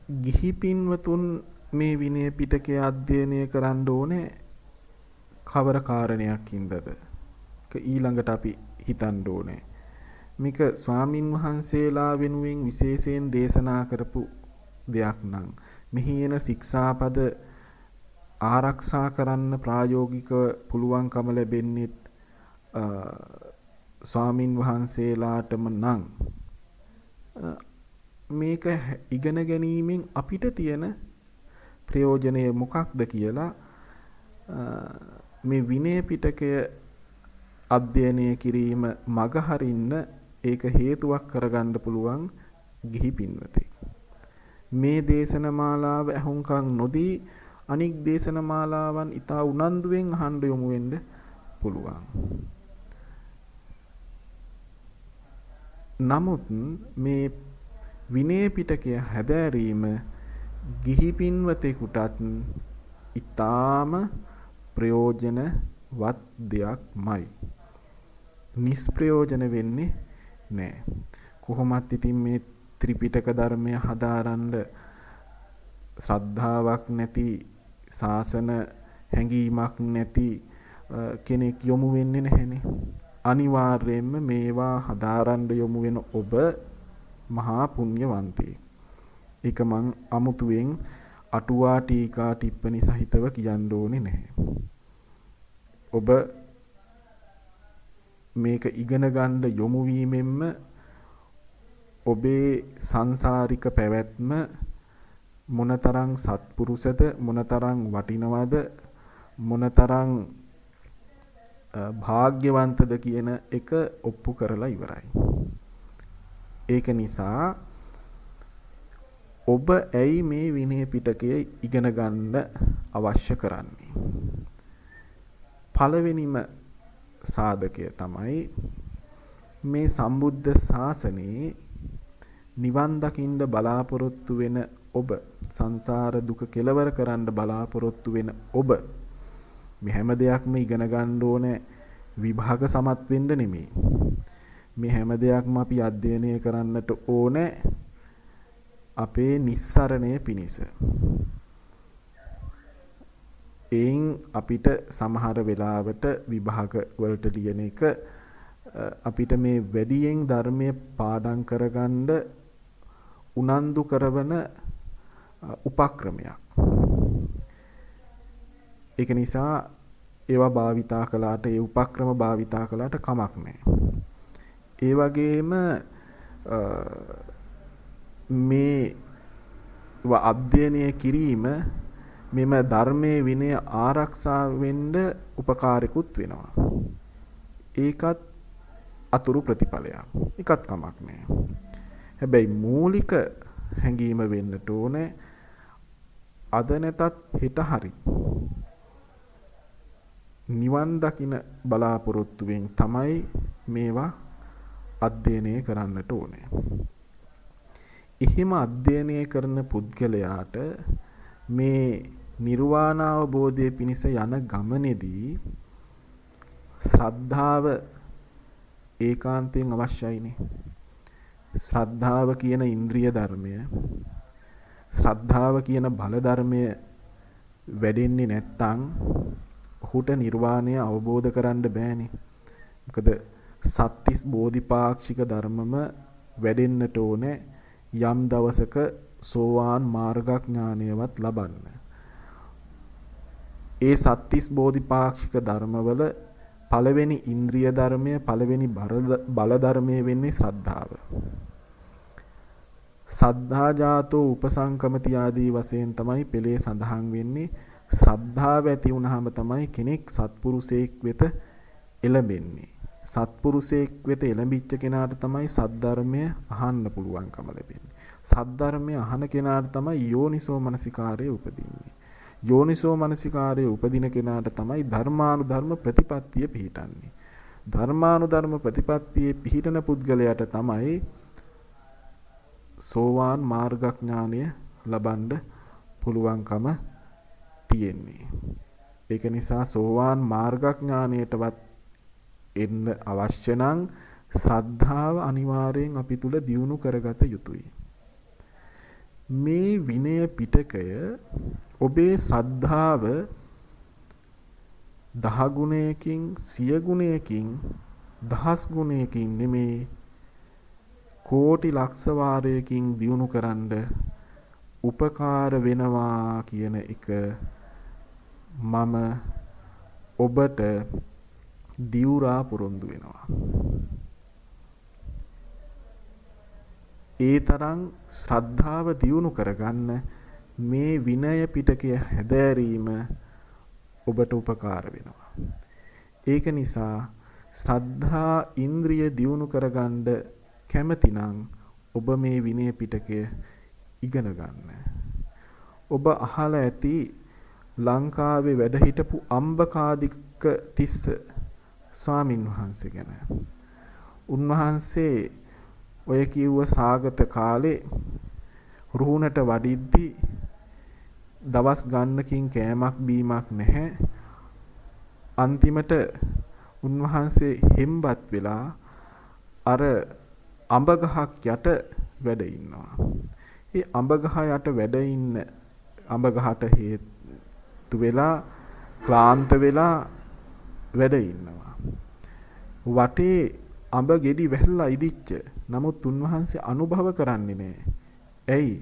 ගිහි පින්වතුන් මේ විනය පිටකය අධ්‍යයනය කරන්න ඕනේ කවර කාරණයක් හින්දාද? ඊළඟට අපි හිතන්න ඕනේ. මේක ස්වාමින් වහන්සේලා වෙනුවෙන් විශේෂයෙන් දේශනා කරපු දෙයක් නම් මෙහි එන ශික්ෂාපද ආරක්ෂා කරන්න ප්‍රායෝගිකව පුළුවන්කම ලැබෙන්නේ ස්වාමින් වහන්සේලාටම නම් මේක ඉගෙන ගැනීමෙන් අපිට තියෙන ප්‍රයෝජනය මොකක්ද කියලා මේ විනය පිටකය අධ්‍යයනය කිරීම මගහරින්න ඒක හේතුවක් කරගන්න පුළුවන් ගිහි පින්වතෙක්. මේ දේශන මාලාව ඇහුම්කන් නොදී අනික් දේශන මාලාවන් ඉතා උනන්දුවෙන් අහන්න යොමු වෙන්න පුළුවන්. නමුත් මේ විනය පිටකය හැදෑරීම ගිහි පින්වතෙකුටත් ඉතාම ප්‍රයෝජනවත් දෙයක්මයි. නිෂ්ප්‍රයෝජන වෙන්නේ නැහැ. කොහොමත් ඉතින් මේ ත්‍රිපිටක ධර්මය හදාරන්න ශ්‍රද්ධාවක් නැති ශාසන හැඟීමක් නැති කෙනෙක් යොමු වෙන්නේ නැහැනේ. අනිවාර්යයෙන්ම මේවා හදාරන්න යොමු වෙන ඔබ මහා පුණ්‍යවන්තයෙක්. ඒක මං අමුතුවෙන් අටුවා ටීකා ටිප්පණි සහිතව කියන්න ඕනේ නැහැ. ඔබ මේක ඉගෙන ගන්න යොමු වීමෙන්ම ඔබේ සංසාරික පැවැත්ම මොනතරම් සත්පුරුෂද, මොනතරම් වටිනවද, මොනතරම් භාග්‍යවන්තද කියන එක ඔප්පු කරලා ඉවරයි. ඒක නිසා ඔබ ඇයි මේ විනය පිටකය ඉගෙන ගන්න අවශ්‍ය කරන්නේ? පළවෙනිම සාධකය තමයි මේ සම්බුද්ධ ශාසනයේ නිවන් දකින්න බලාපොරොත්තු වෙන ඔබ, සංසාර දුක කෙලවර කරන්න බලාපොරොත්තු වෙන ඔබ මේ හැම දෙයක්ම ඉගෙන ගන්න ඕනේ විභාග සමත් වෙන්න නෙමෙයි. මේ හැම දෙයක්ම අපි අධ්‍යයනය කරන්නට ඕනේ අපේ නිස්සරණය පිණිස. එයින් අපිට සමහර වෙලාවට විභාග වලට ලියන එක අපිට මේ වැඩියෙන් ධර්මයේ පාඩම් කරගන්න උනන්දු කරවන උපක්‍රමයක්. ඒක නිසා ඒවා භාවිතා කළාට, ඒ උපක්‍රම භාවිතා කළාට කමක් නැහැ. ඒ වගේම මේ අධ්‍යයනය කිරීම මෙම ධර්මයේ විනය ආරක්ෂා වෙන්න උපකාරිකුත් වෙනවා. ඒකත් අතුරු ප්‍රතිඵලයක්. ඒකත් කමක් නෑ. හැබැයි මූලික හැඟීම වෙන්නට ඕනේ අද නැතත් හෙට හරි නිවන් දකින බලාපොරොත්තුවෙන් තමයි මේවා අධ්‍යයනය කරන්නට ඕනේ. එහෙම අධ්‍යයනය කරන පුද්ගලයාට මේ නිර්වාණ අවබෝධය පිණිස යන ගමනේදී ශ්‍රද්ධාව ඒකාන්තයෙන් අවශ්‍යයිනේ. ශ්‍රද්ධාව කියන ඉන්ද්‍රිය ධර්මය, ශ්‍රද්ධාව කියන බල ධර්මය වැඩෙන්නේ නැත්නම් ඔහුට නිර්වාණය අවබෝධ කරන්න බෑනේ. මොකද සත්‍තිස් බෝධිපාක්ෂික ධර්මම වැඩෙන්නට ඕනේ යම් දවසක සෝවාන් මාර්ගඥානයවත් ලබන්න. ඒ සත්‍තිස් බෝධිපාක්ෂික ධර්මවල පළවෙනි ඉන්ද්‍රිය ධර්මය, පළවෙනි බල ධර්මය වෙන්නේ ශ්‍රද්ධාව. සද්ධා ජාතෝ උපසංකමති ආදී වශයෙන් තමයි පෙළේ සඳහන් වෙන්නේ. ශ්‍රද්ධාව ඇති වුනහම තමයි කෙනෙක් සත්පුරුෂයෙක් වෙත එළඹෙන්නේ. සත්පුරුෂයෙක් වෙත එළඹිච්ච කෙනාට තමයි සද්ධර්මය අහන්න පුළුවන්කම ලැබෙන්නේ. සද්ධර්මය අහන කෙනාට තමයි යෝනිසෝ මනසිකාරය උපදින්නේ. යෝනිසෝ මනසිකාරය උපදින කෙනාට තමයි ධර්මානුධර්ම ප්‍රතිපත්තිය පිහිටන්නේ. ධර්මානුධර්ම ප්‍රතිපත්තියේ පිහිටන පුද්ගලයාට තමයි සෝවාන් මාර්ගඥානය ලබන්න පුළුවන්කම තියෙන්නේ. ඒක නිසා සෝවාන් මාර්ගඥානයටවත් එන්න අවශ්‍ය නම් ශ්‍රද්ධාව අනිවාර්යෙන් අපි තුල දියුණු කරගත යුතුයි. මේ විනය පිටකය ඔබේ ශ්‍රද්ධාව 10 ගුණයකින් 100 ගුණයකින් 1000 ගුණයකින් නෙමේ කෝටි ලක්ෂ වාරයකින් දියුණු කරන්න උපකාර වෙනවා කියන එක මම ඔබට දිවුරා පොරොන්දු වෙනවා. ඒ තරම් ශ්‍රද්ධාව දියුණු කරගන්න මේ විනය පිටකය හැදෑරීම ඔබට උපකාර වෙනවා. ඒක නිසා ශ්‍රද්ධා ඉන්ද්‍රිය දියුණු කරගන්න කැමතිනම් ඔබ මේ විනය පිටකය ඉගෙන ගන්න. ඔබ අහලා ඇති ලංකාවේ වැඩ හිටපු අම්බකාදික තිස්ස ස්වාමින් වහන්සේ ගැන. උන්වහන්සේ ඔය කිව්ව සාගත කාලේ රුහුණට වඩිද්දි දවස් ගන්නකින් කෑමක් බීමක් නැහැ. අන්තිමට උන්වහන්සේ හෙම්බත් වෙලා අර අඹ ගහක් යට වැඩ ඉන්නවා. ඒ අඹ ගහ යට වැඩ ඉන්න අඹ ගහට හේතු වෙලා ක්ලාන්ත වෙලා වැඩ ඉන්නවා. වටේ අඹ ගෙඩි වැහිලා ඉදිච්ච. නමුත් උන්වහන්සේ අනුභව කරන්නේ නැහැ. ඇයි?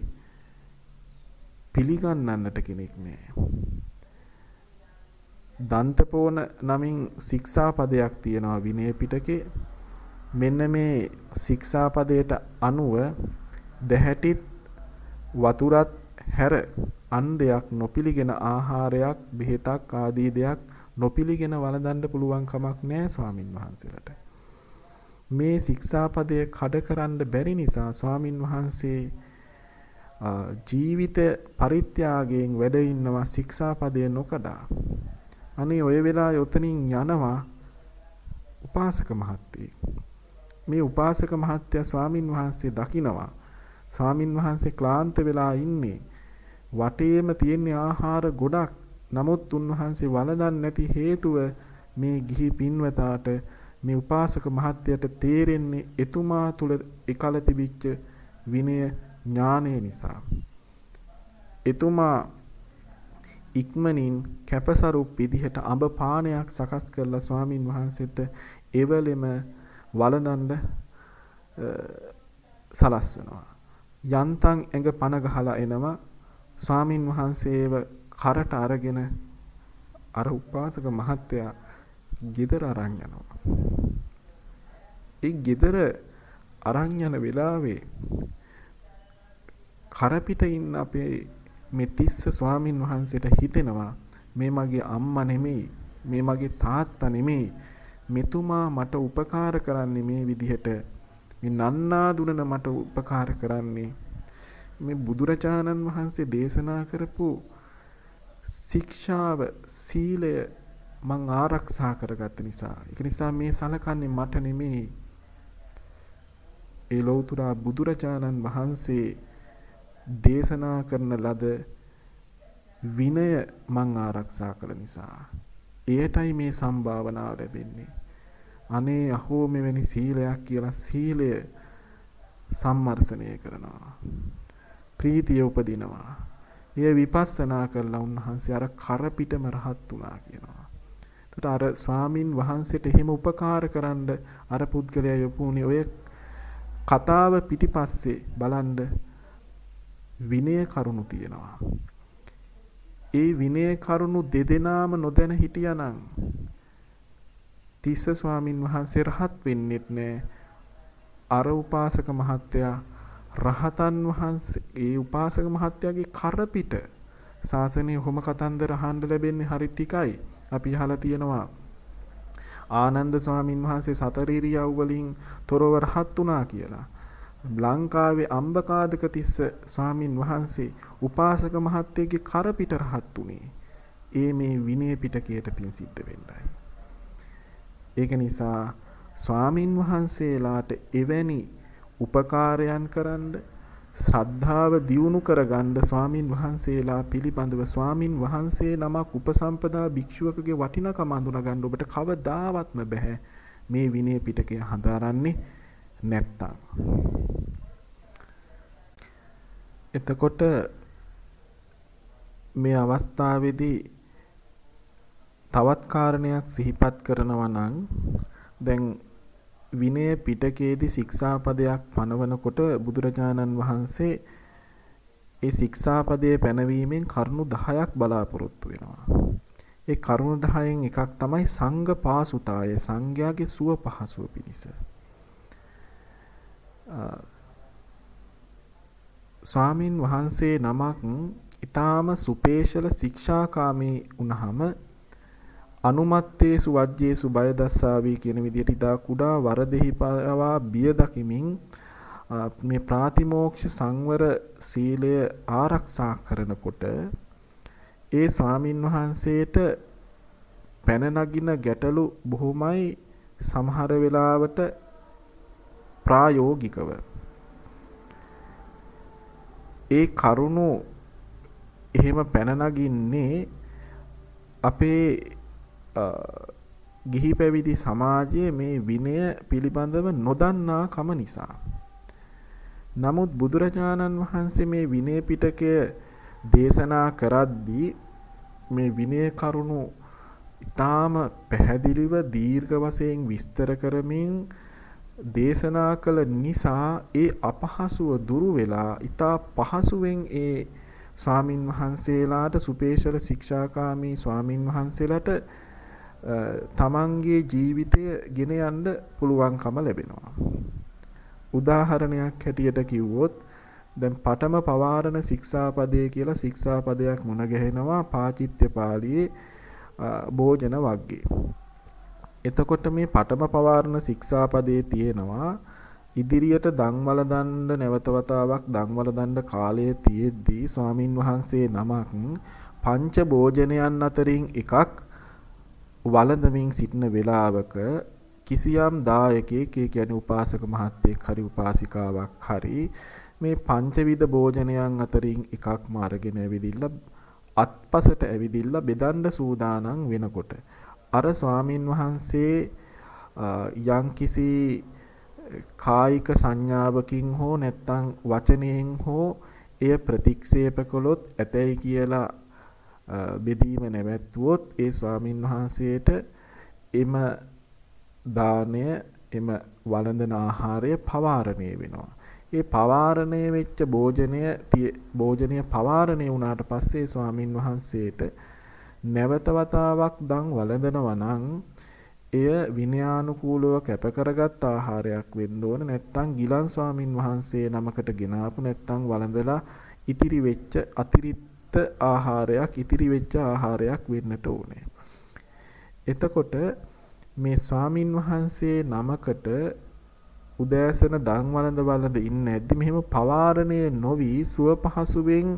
පිළිගන්නන්නට කෙනෙක් නැහැ. දන්තපෝන නමින් ශික්ෂාපදයක් තියෙනවා විනය පිටකේ. මෙන්න මේ ශික්ෂාපදයට අනුව දැහැටිත් වතුරත් හැර අන් දෙයක් නොපිළිගෙන ආහාරයක් බෙහෙතක් ආදී දෙයක් නොපිළිගෙන වළඳන්න පුළුවන් කමක් නැහැ ස්වාමින් වහන්සේලාට. මේ ශික්ෂාපදය කඩ කරන්න බැරි නිසා ස්වාමින් වහන්සේ ජීවිත පරිත්‍යාගයෙන් වැඩ ඉන්නවා ශික්ෂාපදය නොකඩා. අනේ ඔය වෙලාවේ උතනින් යනවා උපාසක මහත්තයෙක්. මේ උපාසක මහත්තයා ස්වාමින් වහන්සේ දකිනවා. ස්වාමින් වහන්සේ ක්ලාන්ත වෙලා ඉන්නේ. වටේම තියෙන ආහාර ගොඩක්. නමුත් උන්වහන්සේ වළඳන්නේ නැති හේතුව මේ ගිහි පින්වතාට මේ උපාසක මහත්තයට තේරෙන්නේ එතුමා තුල එකල තිබිච්ච විනය ඥානය නිසා. එතුමා ඉක්මනින් කැපසරු විදිහට අඹ පානයක් සකස් කරලා ස්වාමින් වහන්සේට එවලෙම වළඳන්න සලස්වනවා. යන්තම් ඇඟ පන ගහලා එනවා. ස්වාමින් වහන්සේව කරට අරගෙන අර උපාසක මහත්තයා ගෙදර අරන් යනවා. ඒ ගෙදර අරන් යන වෙලාවේ කරපිට ඉන්න අපේ මේ තිස්ස ස්වාමින් වහන්සේට හිතෙනවා මේ මගේ අම්මා නෙමෙයි, මේ මගේ තාත්තා නෙමෙයි, මෙතුමා මට උපකාර කරන්නේ මේ විදිහට, මේ නන්නා දුනන මට උපකාර කරන්නේ මේ බුදුරජාණන් වහන්සේ දේශනා කරපු ශික්ෂාව සීලය මං ආරක්ෂා කරගත්ත නිසා. ඒක නිසා මේ සලකන්නේ මට නෙමෙයි, ඒ ලෞතුරා බුදුරජාණන් වහන්සේ දේශනා කරන ලද විනය මං ආරක්ෂා කළ නිසා. එයටයි මේ සම්භාවනාව ලැබෙන්නේ. අනේ අහෝ මෙවැනි සීලයක් කියලා සීලය සම්මර්ෂණය කරනවා. ප්‍රීතිය උපදිනවා. එය විපස්සනා කරලා උන්වහන්සේ අර කරපිටම රහත් වුණා කියනවා. එතකොට අර ස්වාමින් වහන්සේට එහෙම උපකාර කරන්න අර පුද්ගලයා යොපුනේ ඔය කතාව පිටිපස්සේ බලන්න විනය කරුණු තියෙනවා. ඒ විනය කරුණු දෙදෙනාම නොදැන හිටියානම් තිස්ස ස්වාමින් වහන්සේ රහත් වෙන්නෙත් නෑ. අර උපාසක මහත්තයා රහතන් වහන්සේ ඒ උපාසක මහත්තයාගේ කරපිට ශාසනයේ ඔහොම කතන්දර අහන්න ලැබෙන්නේ හරි ටිකයි. අපි අහලා තියෙනවා ආනන්ද ස්වාමින් වහන්සේ සතර ඉරියව් වලින් තොරව රහත් වුණා කියලා. ලංකාවේ අම්බකාදක තිස්ස ස්වාමින් වහන්සේ උපාසක මහත්තයගේ කරපිට රහත් උනේ ඒ මේ විනය පිටකයට පින් සිද්ධ වෙන්නයි. ඒක නිසා ස්වාමින් වහන්සේලාට එවැනි උපකාරයන් කරන්න, ශ්‍රද්ධාව දියුණු කරගන්න ස්වාමින් වහන්සේලා පිළිබඳව ස්වාමින් වහන්සේ නමක් උපසම්පදා භික්ෂුවකගේ වටිනකම අඳුන ගන්න ඔබට කවදාවත්ම බෑ මේ විනය පිටකය හදාරන්නේ නැත්තම්. එතකොට මේ අවස්ථාවේදී තවත් කාරණයක් සිහිපත් කරනවා නම් දැන් විනය පිටකයේදී ශික්ෂාපදයක් පනවනකොට බුදුරජාණන් වහන්සේ ඒ ශික්ෂාපදයේ පැනවීමෙන් කරුණු 10ක් බලාපොරොත්තු වෙනවා. ඒ කරුණු 10න් එකක් තමයි සංඝ පාසුතාය, සංඝයාගේ සුව පහසුව පිණිස. ස්වාමින් වහන්සේ නමක් ඊටාම සුපේශල ශික්ෂාකාමී වුණාම අනුමත්තේසු වජ්ජේසු බය දස්සාවි කියන විදිහට ඉදා කුඩා වරදෙහි පවා බිය දකිමින් මේ ප්‍රාතිමෝක්ෂ සංවර සීලය ආරක්ෂා කරනකොට ඒ ස්වාමින් වහන්සේට පැන නගින ගැටලු බොහොමයි සමහර වෙලාවට ප්‍රායෝගිකව ඒ කරුණු එහෙම පැන නගින්නේ අපේ ගිහි පැවිදි සමාජයේ මේ විනය පිළිබඳව නොදන්නා කම නිසා. නමුත් බුදුරජාණන් වහන්සේ මේ විනය පිටකය දේශනා කරද්දී මේ විනය කරුණු ඊටාම පැහැදිලිව දීර්ඝ වශයෙන් විස්තර කරමින් දේශනා කළ නිසා ඒ අපහසුව දුරු වෙලා ඊටා පහසුවෙන් ඒ ස්වාමින් වහන්සේලාට සුපේශල ශික්ෂාකාමී ස්වාමින් වහන්සේලාට තමන්ගේ ජීවිතය ගෙන යන්න පුළුවන්කම ලැබෙනවා. උදාහරණයක් හැටියට කිව්වොත් දැන් පඨම පවාරණ ශික්ෂාපදයේ කියලා ශික්ෂාපදයක් මුණ ගැහෙනවා පාචිත්‍ය පාළියේ භෝජන වග්ගේ. එතකොට මේ පඨම පවාරණ ශික්ෂාපදයේ තියෙනවා ඉදිරියට දන්වල දණ්ඩ නැවත වතාවක් දන්වල දණ්ඩ කාලය තියෙද්දී ස්වාමින් වහන්සේ නමක් පංච භෝජනයන් අතරින් එකක් වළඳමින් සිටින වෙලාවක කිසියම් දායකයෙක් ඒ කියන්නේ උපාසක මහත්තයෙක් හරි උපාසිකාවක් හරි මේ පංචවිධ භෝජනයන් අතරින් එකක්ම අරගෙන ඇවිදින්න අත්පසට ඇවිදින්න බෙදන්න සූදානම් වෙනකොට අර ස්වාමින් වහන්සේ යම්කිසි කායික සංඥාවකින් හෝ නැත්නම් වචනයෙන් හෝ එය ප්‍රතික්ෂේප කළොත් ඇතැයි කියලා බෙදීම නැවැත්වුවොත් ඒ ස්වාමින් වහන්සේට එම දාණය එම වළඳන ආහාරය පවාරණය වෙනවා. ඒ පවාරණය වෙච්ච භෝජනය පවාරණය වුණාට පස්සේ ස්වාමින් වහන්සේට නැවත වතාවක් දන් වළඳනවා නම් එය විනයානුකූලව කැප කරගත් ආහාරයක් වෙන්න ඕන. නැත්නම් ගිලන් ස්වාමින් වහන්සේ නමකට ගෙනාපු නැත්නම් වළඳලා ඉතිරි වෙච්ච අතිරික්ත ආහාරයක් ඉතිරි වෙච්ච ආහාරයක් වෙන්නට ඕනේ. එතකොට මේ ස්වාමින් වහන්සේ නමකට උදෑසන දන් වළඳ ඉන්න ඇද්දි මෙහෙම පවාරණය නොවි සුව පහසුවෙන්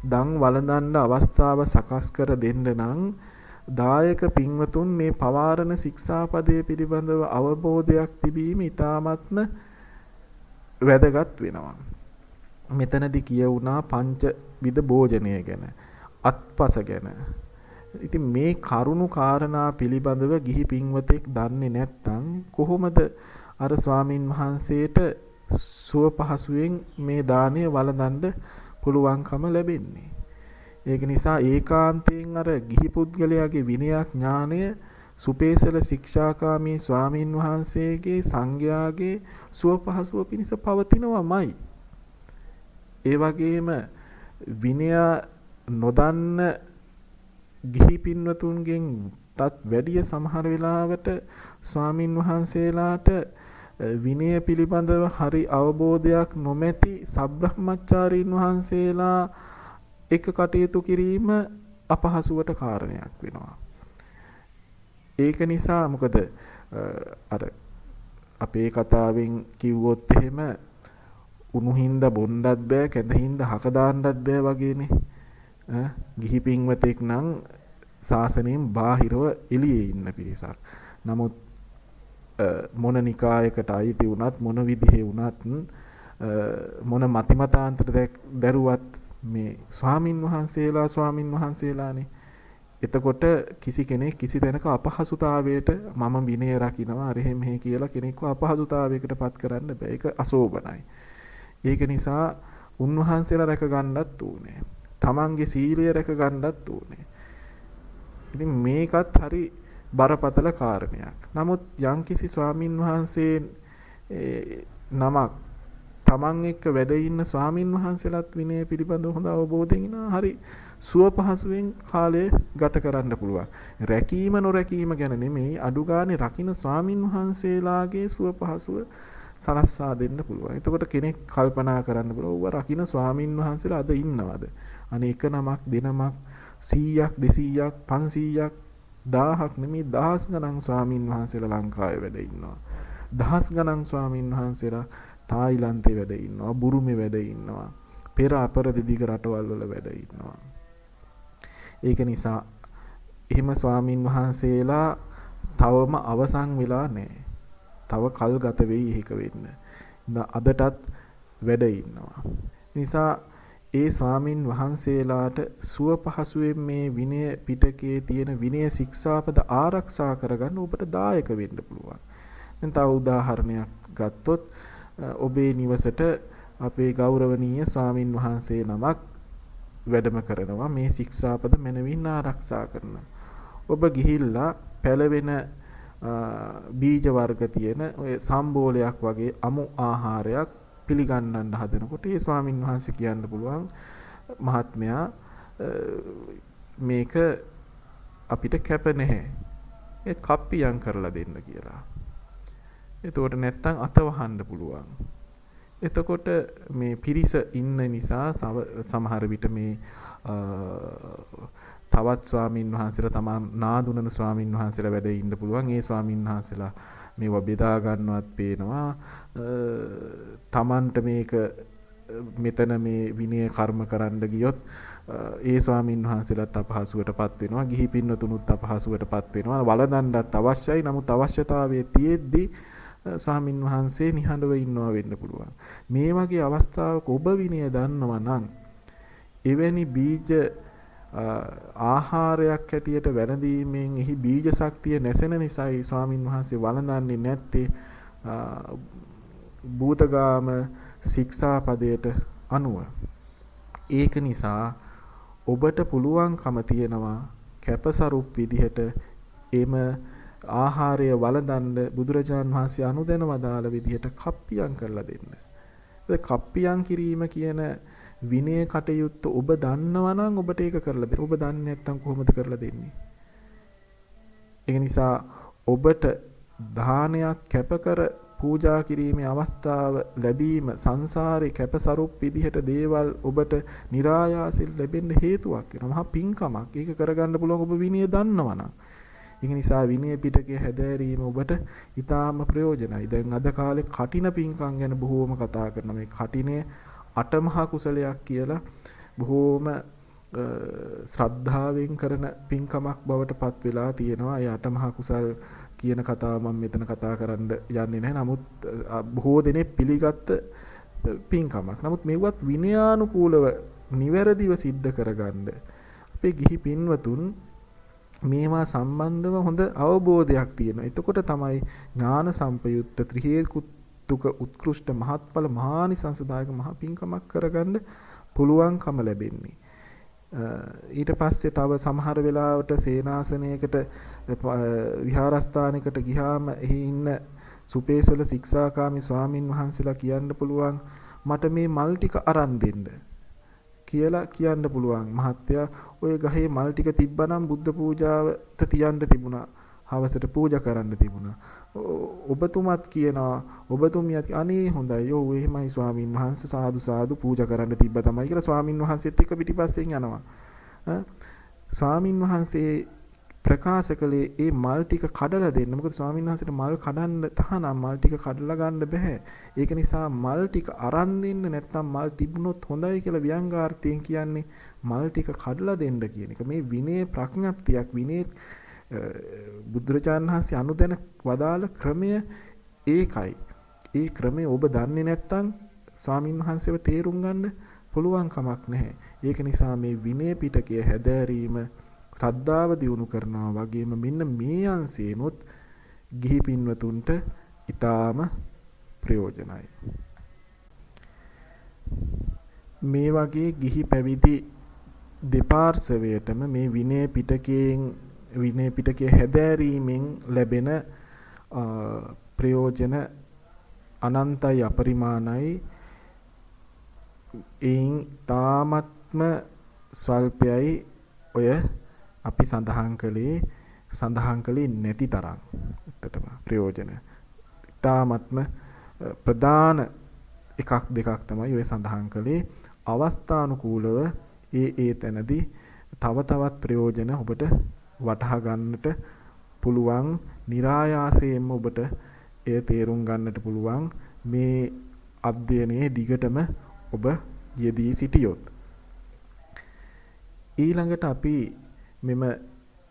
දන් වළඳන්න අවස්ථාව සකස් කර දෙන්න නම් දායක පින්වතුන් මේ පවාරණ ශික්ෂාපදයේ පිළිබඳව අවබෝධයක් තිබීම ඉතාමත්ම වැදගත් වෙනවා. මෙතනදී කියවුණා පංච විද භෝජනය ගැන අත්පස ගැන. ඉතින් මේ කරුණු කාරණා පිළිබඳව ගිහි පින්වතෙක් දන්නේ නැත්නම් කොහොමද අර ස්වාමින් වහන්සේට සුව පහසුවෙන් මේ දාණය වළඳන්න පුළුවන්කම ලැබෙන්නේ. ඒක නිසා ඒකාන්තයෙන් අර ගිහි පුද්ගලයාගේ විනය ඥානය සුපේසල ශික්ෂාකාමී ස්වාමින් වහන්සේගේ සංඝයාගේ සුව පහසුව පිණිස පවතිනවමයි. ඒ වගේම විනය නොදන්න ගිහි පින්වතුන්ගෙන්ටත් වැඩිය සමහර වෙලාවට ස්වාමින් වහන්සේලාට විනය පිළිබඳව හරි අවබෝධයක් නොමැති සබ්‍රහ්මචාරීන් වහන්සේලා එක කටයුතු කිරීම අපහසුවට කාරණයක් වෙනවා. ඒක නිසා මොකද අර අපේ කතාවෙන් කිව්වොත් එහෙම උණු හින්දා බොන්නත් බෑ කැඳ හින්දා හක දාන්නත් බෑ වගේනේ. ගිහි පින්වතෙක් නම් ශාසනයෙන් බාහිරව එළියේ ඉන්න පිරිසක්. නමුත් මොන නිකායකට අයිති වුණත් මොන විදිහේ වුණත් මොන මතිමතාන්තර දැරුවත් මේ ස්වාමින් වහන්සේලානේ. එතකොට කිසි කෙනෙක් කිසි තැනක අපහසුතාවයට මම විනය රකින්නවා අර එහෙම මෙහෙ කියලා කෙනෙක්ව අපහසුතාවයකට පත් කරන්න බෑ. ඒක අශෝභනයි. ඒක නිසා උන්වහන්සේලා රැක ගන්නත් ඕනේ. තමන්ගේ සීලය රැක ගන්නත් ඕනේ. ඉතින් මේකත් හරි බරපතල කාරණයක්. නමුත් යම්කිසි ස්වාමින් වහන්සේ නමක් තමන් එක්ක වැඩ ඉන්න ස්වාමින් වහන්සේලාත් විනය පිළිබඳව හොඳ අවබෝධයෙන් ඉන්නවා. හරි සුව පහසුවෙන් කාලය ගත කරන්න පුළුවන්. රැකීම නොරැකීම ගැන නෙමෙයි අඩු ගානේ රකින්න ස්වාමින් වහන්සේලාගේ සුව පහසුව සලස්සා දෙන්න පුළුවන්. එතකොට කෙනෙක් කල්පනා කරන්න පුළුවන් ඌව රකින්න ස්වාමින් වහන්සේලා අද ඉන්නවද? අනේ එක නමක් දෙනමක් 100ක් 200ක් 500ක් 1000ක් නෙමෙයි දහස් ගණන් ස්වාමින් වහන්සේලා ලංකාවේ වැඩ ඉන්නවා. දහස් ගණන් ස්වාමින් වහන්සේලා තායිලන්තේ වැඩ ඉන්නවා, බුරුමේ වැඩ ඉන්නවා, පෙර අපර දිග රටවල් වල වැඩ ඉන්නවා. ඒක නිසා එහෙම ස්වාමින් වහන්සේලා තවම අවසන් වෙලා නැහැ. තව කල් ගත වෙයි ඒක වෙන්න. අදටත් වැඩ ඉන්නවා. නිසා ඒ ස්වාමින් වහන්සේලාට සුව පහසුවෙන් මේ විනය පිටකයේ තියෙන විනය ශික්ෂාපද ආරක්ෂා කරගන්න ඔබට දායක වෙන්න පුළුවන්. දැන් තව උදාහරණයක් ගත්තොත් ඔබේ නිවසට අපේ ගෞරවනීය ස්වාමින් වහන්සේ නමක් වැඩම කරනවා මේ ශික්ෂාපද මනවින් ආරක්ෂා කරන. ඔබ ගිහිල්ලා පැලවෙන බීජ වර්ග තියෙන ඔය සම්බෝලයක් වගේ අමු ආහාරයක් පිළිගන්නන්න හදනකොට ඒ ස්වාමින් වහන්සේ කියන්න පුළුවන් මහත්මයා මේක අපිට කැප නැහැ. ඒ කප්පියම් කරලා දෙන්න කියලා. එතකොට නැත්තම් අත වහන්න පුළුවන්. එතකොට මේ පිරිස ඉන්න නිසා සමහර විට මේ තවත් ස්වාමින් වහන්සේලා තමන් නාදුනන ස්වාමින් වහන්සේලා වැඩ ඉන්න පුළුවන්. ඒ ස්වාමින් වහන්සේලා මේවා බෙදා ගන්නවත් පේනවා. තමන්ට මේක මෙතන මේ විනය කර්ම කරන්න ගියොත් ඒ ස්වාමින් වහන්සේලාත් අපහසුවටපත් වෙනවා. ගිහි පින්නතුනුත් අපහසුවටපත් වෙනවා. වළඳන්නත් අවශ්‍යයි. නමුත් අවශ්‍යතාවයේ තියෙද්දි ස්වාමින් වහන්සේ නිහඬව ඉන්නවා වෙන්න පුළුවන්. මේ වගේ අවස්ථාවක ඔබ විනය දන්නවා නම් එවැනි බීජ ආහාරයක් හැටියට වැළඳීමෙන් එහි බීජ ශක්තිය නැසෙන නිසායි ස්වාමින් වහන්සේ වළඳන්නේ නැත්තේ භූතගාම ශික්ෂාපදයට අනුව. ඒක නිසා ඔබට පුළුවන්කම තියෙනවා කැපසරුප් විදිහට එම ආහාරය වළඳන්න බුදුරජාන් වහන්සේ අනුදැන වදාළ විදිහට කප්පියම් කරලා දෙන්න. ඒ කප්පියම් කිරීම කියන විනය කටයුත්ත ඔබ දන්නවා නම් ඔබට ඒක කරලා දෙන්න. ඔබ දන්නේ නැත්නම් කොහොමද කරලා දෙන්නේ? ඒ නිසා ඔබට දානයක් කැප කර පූජා කිරීමේ අවස්ථාව ලැබීම සංසාරේ කැපසරුප් විදිහට දේවල් ඔබට નિરાයාසයෙන් ලැබෙන්න හේතුවක් වෙනවා. මහා පිංකමක්. ඒක කරගන්න පුළුවන් ඔබ විනය දන්නවා නම්. ඒක නිසා විනය පිටකයේ හැදෑරීම ඔබට ඊටාම ප්‍රයෝජනයි. දැන් අද කාලේ කටින පිංකම් ගැන බොහෝම කතා කරනවා. මේ කටිනේ අටමහා කුසලයක් කියලා බොහෝම ශ්‍රද්ධාවෙන් කරන පිංකමක් බවට පත් වෙලා තියෙනවා. ඒ අටමහා කුසල් කියන කතාව මම මෙතන කතා කරන්න යන්නේ නැහැ. නමුත් බොහෝ දෙනෙක් පිළිගත් පිංකමක්. නමුත් මේවත් විනයානුකූලව නිවැරදිව සිද්ධ කරගන්න අපේ ගිහි පින්වතුන් මේවා සම්බන්ධව හොඳ අවබෝධයක් තියෙනවා. එතකොට තමයි ඥාන සම්පයුක්ත ත්‍රි හේතුක උත්කෘෂ්ඨ මහත්ඵල මහානිසංසදායක මහ පිංකමක් කරගන්න පුළුවන්කම ලැබෙන්නේ. ඊට පස්සේ තව සමහර වෙලාවට සේනාසනයකට විහාරස්ථානයකට ගියාම එහි ඉන්න සුපේසල ශික්ෂාකාමී ස්වාමින් වහන්සේලා කියන්න පුළුවන් මට මේ මල් ටික අරන් දෙන්න කියලා කියන්න පුළුවන්. මහත්තයා ඔය ගහේ මල් ටික තිබ්බනම් බුද්ධ පූජාවට තියන්න තිබුණා. හවසට පූජා කරන්න තිබුණා. ඔබතුමත් කියනවා ඔබතුමියත් අනේ හොඳයි. ඔව් එහෙමයි ස්වාමින් වහන්සේ සාදු සාදු පූජා කරන්න තිබ්බ තමයි කියලා ස්වාමින් වහන්සේත් එක්ක පිටිපස්සෙන් යනවා. ස්වාමින් වහන්සේ ප්‍රකාශ කළේ ඒ මල් ටික කඩලා දෙන්න. මොකද ස්වාමින් වහන්සේට මල් කඩන්න තහනම් මල් ටික කඩලා ගන්න බෑ. ඒක නිසා මල් ටික අරන් දෙන්න නැත්නම් මල් තිබුණොත් හොඳයි කියලා ව්‍යංගාර්ථයෙන් කියන්නේ මල් ටික කඩලා දෙන්න කියන එක. මේ විනය ප්‍රඥප්තියක් විනය බුදුරජාණන් වහන්සේ අනුදැන වදාළ ක්‍රමය ඒකයි. ඒ ක්‍රමය ඔබ දන්නේ නැත්නම් ස්වාමින් වහන්සේව තේරුම් ගන්න පුළුවන් කමක් නැහැ. ඒක නිසා මේ විනය පිටකය හැදෑරීම ශ්‍රද්ධාව දියුණු කරනවා වගේම මෙන්න මේ අංශේනොත් ගිහි පින්වතුන්ට ඊටාම ප්‍රයෝජනයි. මේ වගේ ගිහි පැවිදි දෙපාර්ශවයටම මේ විනය පිටකයේ හැදෑරීමෙන් ලැබෙන ප්‍රයෝජන අනන්තයි අපරිමාණයි. එයින් තාමත්ම ස්වල්පයයි ඔය අපි සඳහන් කළේ නැති තරම්. ඇත්තටම ප්‍රයෝජන තාමත්ම ප්‍රධාන එකක් දෙකක් තමයි ඔය සඳහන් කළේ. අවස්ථානුකූලව ඒ තැනදී තව තවත් ප්‍රයෝජන ඔබට වටහා ගන්නට පුළුවන්. નિરાයාසයෙන්ම ඔබට එය තේරුම් ගන්නට පුළුවන් මේ අධ්‍යයනයේ දිගටම ඔබ යෙදී සිටියොත්. ඊළඟට අපි මෙම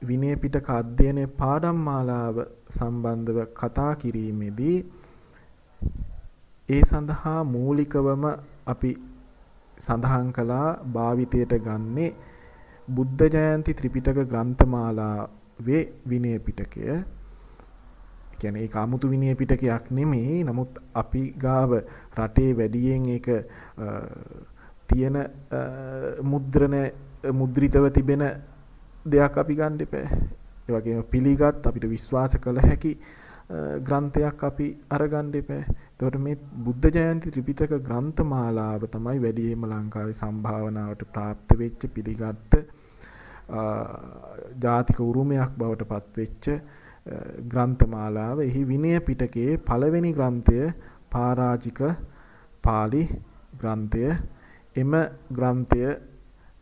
විනය පිටක අධ්‍යයනයේ පාඩම් මාලාව සම්බන්ධව කතා කිරීමේදී ඒ සඳහා මූලිකවම අපි සඳහන් කළා භාවිතයට ගන්නේ බුද්ධ ජයන්ති ත්‍රිපිටක ග්‍රන්ථමාලාවේ විනය පිටකය. කියන්නේ ඒක 아무තු විනය පිටකයක් නෙමෙයි. නමුත් අපි ගාව රටේ වැඩියෙන් ඒක තියෙන මුද්‍රිතව තිබෙන දෙයක් අපි ගන්න එපා. ඒ වගේම පිළිගත් අපිට විශ්වාස කළ හැකි ග්‍රන්ථයක් අපි අරගන්න එපා. එතකොට මේ බුද්ධ ජයන්ති ත්‍රිපිටක ග්‍රන්ථමාලාව තමයි වැඩියෙන්ම ලංකාවේ සම්භාවනාවට ප්‍රාප්ත වෙච්ච පිළිගත් ජාතික උරුමයක් බවට පත්වෙච්ච ග්‍රන්ථමාලාව. එහි විනය පිටකයේ පළවෙනි ග්‍රන්ථය පරාජික පාළි ග්‍රන්ථය. එම ග්‍රන්ථය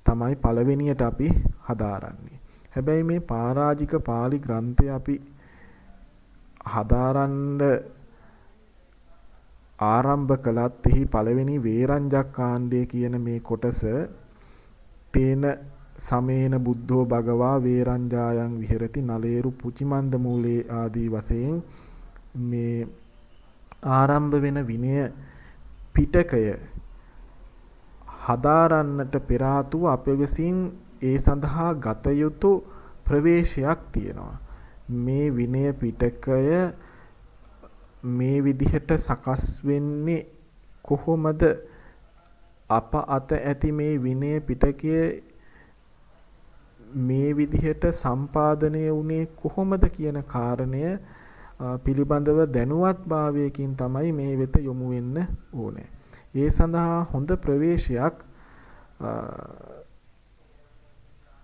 තමයි පළවෙනියට අපි හදාරන්නේ. හැබැයි මේ පරාජික පාළි ග්‍රන්ථය අපි හදාරන්න ආරම්භ කළත් එහි පළවෙනි වේරංජක් කාණ්ඩය කියන මේ කොටස තේන සමේන බුද්ධෝ භගවා වේරංජායන් විහෙරති නලේරු පුචිමන්ද මූලේ ආදී වශයෙන් මේ ආරම්භ වෙන විනය පිටකය හදාරන්නට පෙර ආතුව අප විසින් ඒ සඳහා ගත යුතු ප්‍රවේශයක් තියෙනවා. මේ විනය පිටකය මේ විදිහට සකස් වෙන්නේ කොහොමද? අප අත ඇති මේ විනය පිටකයේ මේ විදිහට සම්පාදනය වුණේ කොහොමද කියන කාරණය පිළිබඳව දැනුවත්භාවයකින් තමයි මේ වෙත යොමු වෙන්න ඕනේ. ඒ සඳහා හොඳ ප්‍රවේශයක්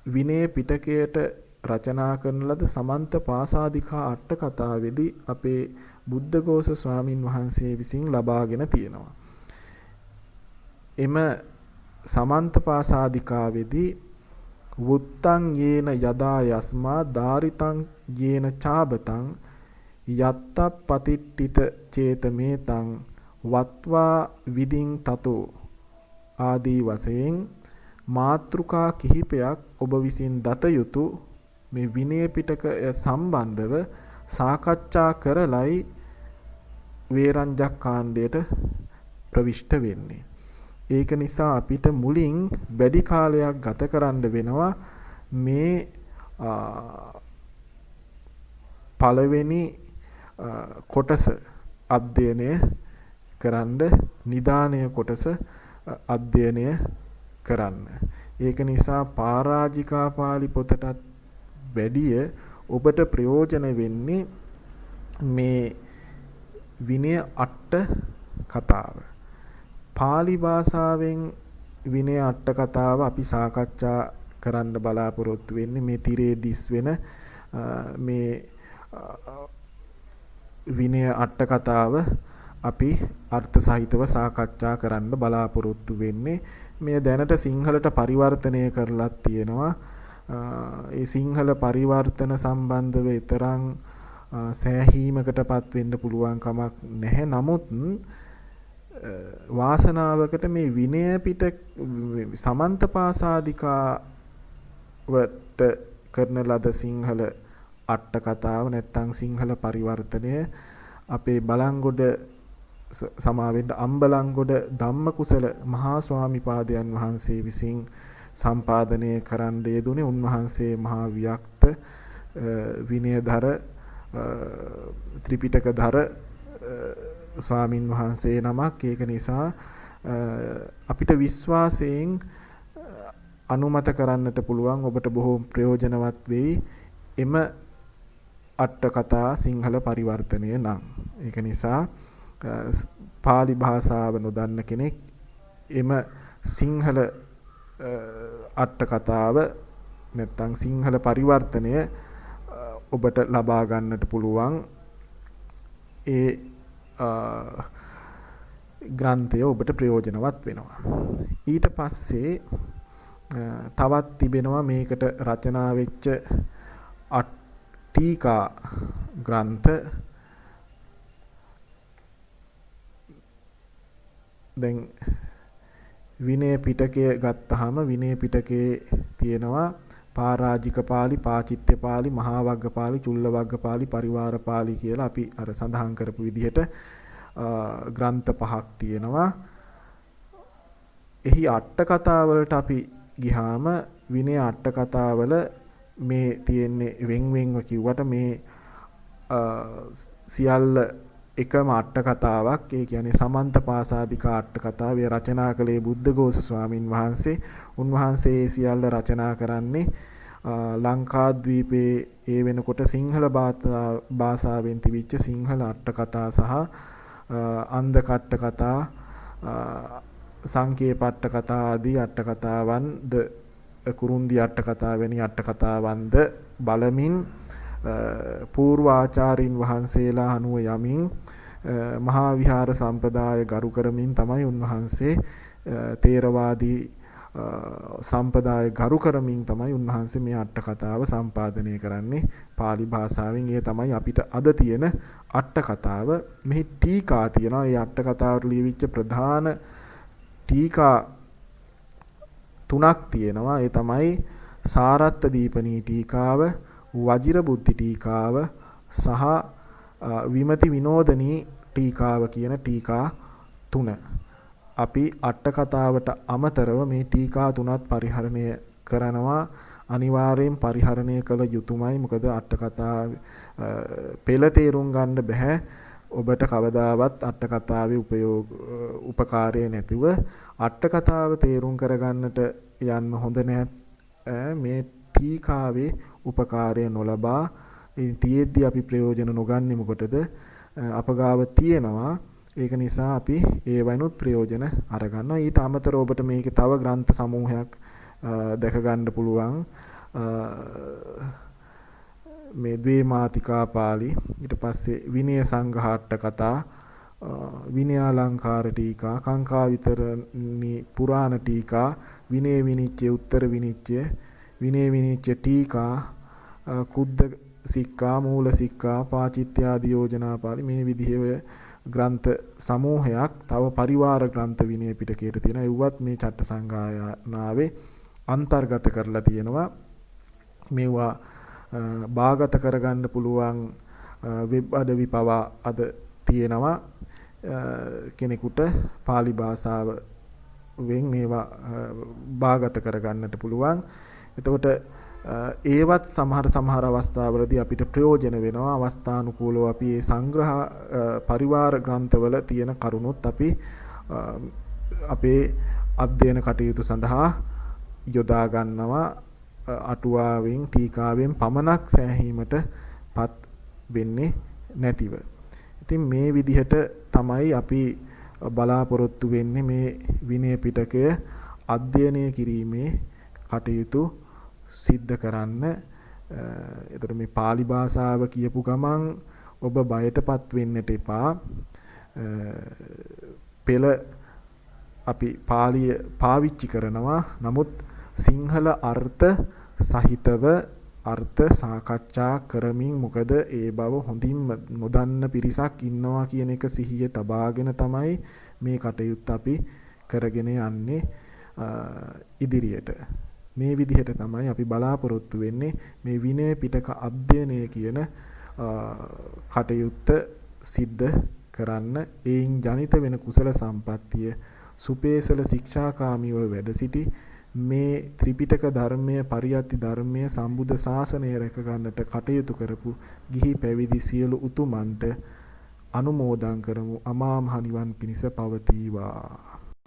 විනය පිටකයට රචනා කරන ලද සමන්ත පාසාදිකා අට කතාවේදී අපේ බුද්ධඝෝෂ ස්වාමින් වහන්සේ විසින් ලබාගෙන තියෙනවා. එම සමන්ත පාසාදිකාවේදී වුත්තං යේන යදා යස්මා ධාරිතං යේන චාබතං යත්ත පතිට්ඨිත චේතමේතං වත්වා විදින් තතෝ ආදී වශයෙන් මාත්‍රිකා කිහිපයක් ඔබ විසින් දත යුතු මේ විනය පිටකය සම්බන්ධව සාකච්ඡා කරලයි වේරංජක් කාණ්ඩයට ප්‍රවිෂ්ඨ වෙන්නේ. ඒක නිසා අපිට මුලින් වැඩි කාලයක් ගත කරන්න වෙනවා මේ පළවෙනි කොටස අධ්‍යයනය කරන්න, නිදානය කොටස අධ්‍යයනය කරන්න. ඒක නිසා පරාජිකා පාළි පොතටත් වැඩිය ඔබට ප්‍රයෝජන වෙන්නේ මේ විනය අට කතාව. පාලි භාෂාවෙන් විනය අට කතාව අපි සාකච්ඡා කරන්න බලාපොරොත්තු වෙන්නේ මේ තිරේ දිස් වෙන මේ විනය අට කතාව අපි අර්ථ සහිතව සාකච්ඡා කරන්න බලාපොරොත්තු වෙන්නේ. මේ දැනට සිංහලට පරිවර්තනය කරලා තියෙනවා. ඒ සිංහල පරිවර්තන සම්බන්ධව ඊතරම් සෑහීමකටපත් වෙන්න පුළුවන් කමක් නැහැ. නමුත් වාසනාවකට මේ විනය පිට සමන්තපාසාදිකාවට කරන ලද සිංහල අට කතාව නැත්නම් සිංහල පරිවර්තනය අපේ බලංගොඩ සමාවෙන්න අම්බලන්ගොඩ ධම්මකුසල මහා ස්වාමිපාදයන් වහන්සේ විසින් සම්පාදනය කරන්න යෙදුනේ. උන්වහන්සේ මහා වික්ත විනයධර ත්‍රිපිටකධර ස්වාමින් වහන්සේ නමක්. ඒක නිසා අපිට විශ්වාසයෙන් අනුමත කරන්නට පුළුවන් ඔබට බොහෝ ප්‍රයෝජනවත් වෙයි එම අට කතා සිංහල පරිවර්තනය නම්. ඒක නිසා පාලි භාෂාව නොදන්න කෙනෙක් එම සිංහල අට කතාව නැත්නම් සිංහල පරිවර්තනය ඔබට ලබා ගන්නට පුළුවන් ඒ ග්‍රන්ථය ඔබට ප්‍රයෝජනවත් වෙනවා. ඊට පස්සේ තවත් තිබෙනවා මේකට රචනා වෙච්ච ටීකා ග්‍රන්ථ. දැන් විනය පිටකය ගත්තාම විනය පිටකයේ තියෙනවා පාරාජික පාළි, පාචිත්‍ය පාළි, මහා වග්ග පාළි, චුල්ල වග්ග පාළි, පරිවාර පාළි කියලා අපි අර සඳහන් කරපු විදිහට ග්‍රන්ථ පහක් තියෙනවා. එහි අට කතාවලට අපි ගියාම විනය අට කතාවල මේ තියෙන්නේ වෙන්වෙන්ව කිව්වට මේ සියල්ල එකම අට කතාවක්. ඒ කියන්නේ සමන්තපාසාදික අට කතාවේ රචනා කළේ බුද්ධඝෝෂ ස්වාමින් වහන්සේ. උන්වහන්සේ සියල්ල රචනා කරන්නේ ලංකාද්වීපයේ ඒ වෙනකොට සිංහල භාෂාවෙන් තිබිච්ච සිංහල අට කතා සහ අන්ධක අට කතා, සංකේප අට කතා ආදී අට කතාවන්ද කුරුන්දි අට කතා වැනි අට කතාවන්ද බලමින් පූර්වාචාරින් වහන්සේලා අනුව යමින් මහා විහාර සම්පදාය ගරු කරමින් තමයි උන්වහන්සේ තේරවාදී සම්පදාය ගරු කරමින් තමයි උන්වහන්සේ මේ අට කතාව සම්පාදනය කරන්නේ පාලි භාෂාවෙන්. ඒ තමයි අපිට අද තියෙන අට කතාව. මෙහි ටීකා තියෙනවා. ඒ අට කතාවට ලියවිච්ච ප්‍රධාන ටීකා තුනක් තියෙනවා. ඒ තමයි සාරත්ත දීපනී ටීකාව, වජිර බුද්ධි ටීකාව සහ විමති විනෝදනී ටීකාව කියන ටීකා තුන. අපි අට කතාවට අමතරව මේ ටීකා තුනත් පරිහරණය කරනවා. අනිවාර්යෙන් පරිහරණය කළ යුතුමයි. මොකද අට කතා පෙළ තේරුම් ගන්න බෑ. ඔබට කවදාවත් අට කතාවේ උපකාරය නැතිව අට කතාව තේරුම් කරගන්නට යන්න හොඳ නැහැ. මේ ටීකාවේ උපකාරය නොලබා තියෙද්දි අපි ප්‍රයෝජන නොගන්නේ මොකටද? අප ගාව තියෙනවා. ඒක නිසා අපි ඒ වයින්ුත් ප්‍රයෝජන අරගන්නවා. ඊට අමතරව ඔබට මේකේ තව ග්‍රන්ථ සමූහයක් දැක ගන්න පුළුවන්. මේ ද්වේමාතිකා පාළි, ඊට පස්සේ විනය සංඝාට්ට කතා, විනයාලංකාර ටීකා, කාංකා විතරණි පුරාණ ටීකා, විනය විනිච්ඡය, උත්තර විනිච්ඡය, විනය විනිච්ඡය ටීකා, කුද්ද සික්කා, මූල සික්කා, පාචිත්‍ය ආදී යෝජනා පාළි. මේ විදිහේ ග්‍රන්ථ සමූහයක් තව පරිවාර ග්‍රන්ථ විනය පිටකයට තියෙනවා. ඒවත් මේ චට්ට සංගායනාවේ අන්තර්ගත කරලා තියෙනවා. මේවා භාගත කරගන්න පුළුවන් වෙබ් අඩවි පවා අද තියෙනවා. කෙනෙකුට පාලි භාෂාවෙන් මේවා භාගත කරගන්නට පුළුවන්. එතකොට ඒවත් සමහර අවස්ථාවලදී අපිට ප්‍රයෝජන වෙනවා. අවස්ථානුකූලව අපි මේ සංග්‍රහ පරිවාර ග්‍රන්ථවල තියෙන කරුණුත් අපි අපේ අධ්‍යයන කටයුතු සඳහා යොදා ගන්නවා. අටුවාවෙන් ටීකාවෙන් පමණක් සෑහීමටපත් වෙන්නේ නැතිව. ඉතින් මේ විදිහට තමයි අපි බලාපොරොත්තු වෙන්නේ මේ විනය පිටකය අධ්‍යයනය කිරීමේ කටයුතු සිද්ධ කරන්න. එතකොට මේ පාලි භාෂාව කියපු ගමන් ඔබ බයටපත් වෙන්නට එපා. පෙළ අපි පාලිය පාවිච්චි කරනවා. නමුත් සිංහල අර්ථ සහිතව අර්ථ සාකච්ඡා කරමින්, මොකද ඒ බව හොඳින් නොදන්න පිරිසක් ඉන්නවා කියන එක සිහිය තබාගෙන තමයි මේ කටයුත්ත අපි කරගෙන යන්නේ ඉදිරියට. මේ විදිහට තමයි අපි බලාපොරොත්තු වෙන්නේ මේ විනය පිටක අධ්‍යයනය කියන කටයුත්ත සිද්ධ කරන්න. ඒයින් ජනිත වෙන කුසල සම්පත්තිය සුපේසල ශික්ෂාකාමීව වැඩ සිටි මේ ත්‍රිපිටක ධර්මය, පරියත්ති ධර්මය, සම්බුද්ධ ශාසනය රැක ගන්නට කටයුතු කරපු ගිහි පැවිදි සියලු උතුමන්ට අනුමෝදන් කරමු. අමා මහ නිවන් පිණිස පවතිවා.